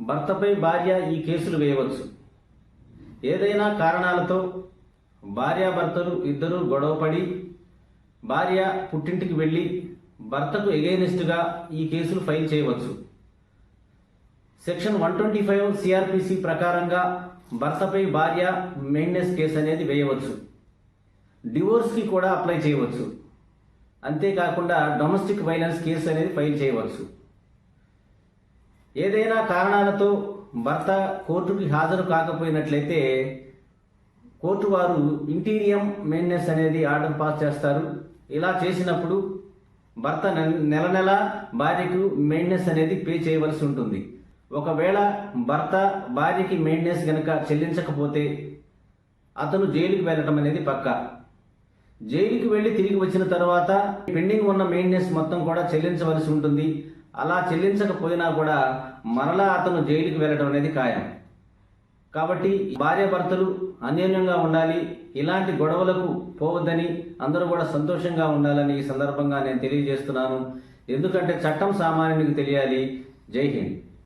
భర్తపై భార్య ఈ కేసులు వేయవచ్చు. ఏదైనా కారణాలతో భార్యాభర్తలు ఇద్దరూ గొడవపడి భార్య పుట్టింటికి వెళ్ళి భర్తకు ఎగైనిస్ట్గా ఈ కేసులు ఫైల్ చేయవచ్చు. సెక్షన్ 125 సిఆర్పిసి ప్రకారంగా భర్తపై భార్య మెయింటెనెన్స్ కేసు అనేది వేయవచ్చు. డివోర్స్కి కూడా అప్లై చేయవచ్చు. అంతేకాకుండా డొమెస్టిక్ వైలెన్స్ కేసు అనేది ఫైల్ చేయవచ్చు. ఏదైనా కారణాలతో భర్త కోర్టుకి హాజరు కాకపోయినట్లయితే కోర్టు వారు ఇంటీరియం మెయింటెనెన్స్ అనేది ఆర్డర్ పాస్ చేస్తారు. ఇలా చేసినప్పుడు భర్త నెల నెల భార్యకు మెయింటెనెన్స్ అనేది పే చేయవలసి ఉంటుంది. ఒకవేళ భర్త భార్యకి మెయింటెనెన్స్ కనుక చెల్లించకపోతే అతను జైలుకి వెళ్ళటం అనేది పక్కా. జైలుకి వెళ్ళి తిరిగి వచ్చిన తర్వాత పెండింగ్ ఉన్న మెయింటెనెన్స్ మొత్తం కూడా చెల్లించవలసి ఉంటుంది. అలా చెల్లించకపోయినా కూడా మరలా అతను జైలుకి వెళ్ళడం అనేది ఖాయం. కాబట్టి భార్యాభర్తలు అన్యోన్యంగా ఉండాలి. ఇలాంటి గొడవలకు పోవద్దని, అందరూ కూడా సంతోషంగా ఉండాలని ఈ సందర్భంగా నేను తెలియజేస్తున్నాను. ఎందుకంటే చట్టం సామాన్యునికి తెలియాలి. జై హింద్.